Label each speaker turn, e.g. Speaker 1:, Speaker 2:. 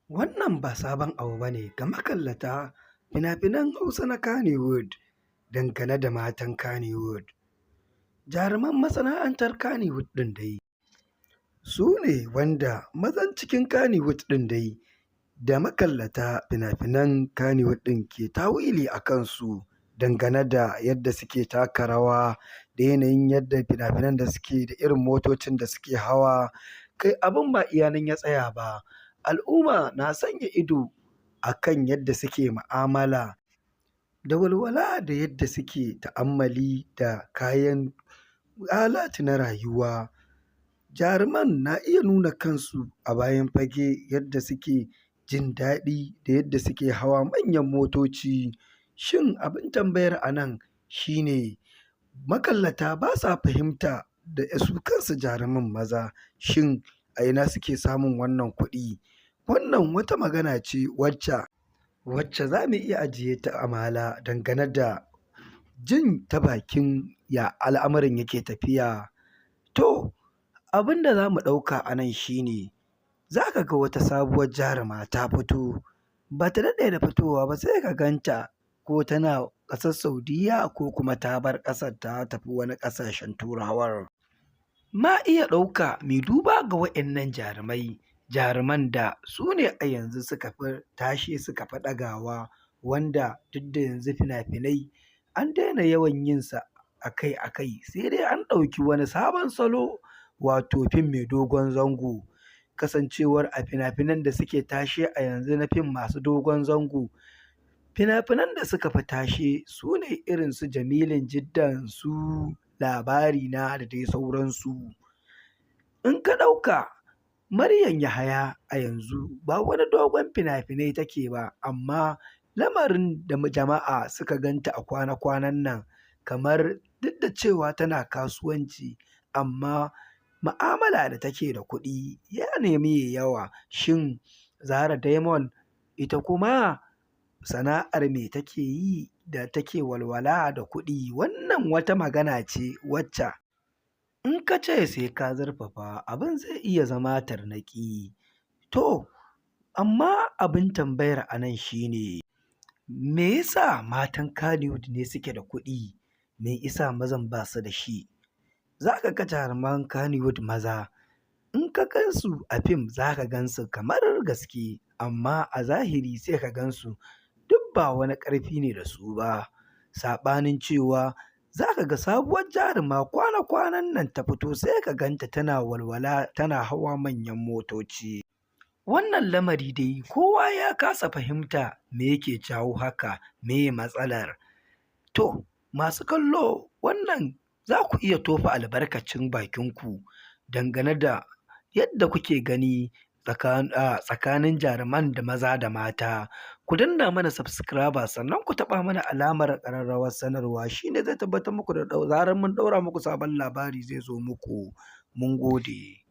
Speaker 1: Wannan ba sabon abu ba ne ga makallata fina-finan Hausa na Kannywood dangane da matan Kannywood. Jaruman masana'antar Kannywood ɗin dai su ne wanda mazan cikin Kannywood ɗin dai da makallata fina-finan Kannywood ɗin ke tawili a kansu dangane da yadda suke taka rawa da yanayin yadda fina-finan da suke da irin motocin da suke hawa. Kai abin ba iya nan ya tsaya ba, al'umma na sanya ido a kan yadda suke mu'amala da walwala da yadda suke ta'ammali da kayan alatu na rayuwa. Jaruman na iya nuna kansu a bayan fage yadda suke jin daɗi da yadda suke hawa manyan motoci. Shin abin tambayar a nan shi ne, makallata ba sa fahimta da su kansu jaruman maza, shin a ina suke samun wannan kuɗi? Wannan wata magana ce wacce za mu iya ajiye ta a mala dangane da jin ta bakin ya al'amarin yake tafiya. To, abin da za mu ɗauka a nan shi ne, za ka ga wata sabuwar jaruma ta fito, ba ta daɗe da fitowa ba sai ka ganta ko tana ƙasar Saudiyya ko kuma ta bar ƙasar ta tafi wani ƙasashen Turawar. Ma iya ɗauka mai duba ga waɗannan jarumai, jaruman da su ne a yanzu suka fi tashe suka fi ɗagawa, wanda duk da yanzu fina-finai an daina yawan yin sa akai-akai, sai dai an ɗauki wani sabon salo, wato fim mai dogon zango. Kasancewar a fina-finan da suke tashe a yanzu na fim masu dogon zango, fina-finan da suka fi tashe su ne irin su Jamilun Jiddan, su Labarina da dai sauransu. In ka ɗauka Maryam Yahaya a yanzu ba wani dogon fina-finai take ba, amma lamarin da jama'a suka ganta a kwana-kwanan nan, kamar duk da cewa tana kasuwanci, amma ma'amala da take da kuɗi ya nemi yawa. Shin Zahra Diamond ita kuma sana'ar me take yi da take walwala da kuɗi? Wannan wata magana ce wacce in ka ce sai ka zurfafa abin zai iya zama tarnaƙi. To, amma abin tambayar a nan shi ne, me yasa matan Kannywood ne suke da kuɗi, me isa mazan ba su da shi? Za ka ga jaruman Kannywood maza, in ka gansu a fim za ka gansu kamar gaske, amma a zahiri sai ka gansu duk ba wani ƙarfi ne da su ba. Saɓanin cewa za ka ga sabuwar jaruma kwana-kwanan nan ta fito sai ka ganta tana walwala tana hawa manyan motoci. Wannan lamari dai kowa ya kasa fahimta me yake jawo haka, meye matsalar? To, masu kallo wannan za ku iya tofa albarkacin bakinku dangane da yadda kuke gani tsakanin jaruman da maza da mata. Ku danna mana subscriber sannan ku taɓa mana alamar ƙararrawar sanarwa, shi ne zai tabbatar muku da zarar mun ɗaura muku sabon labari zai zo muku. Mun gode.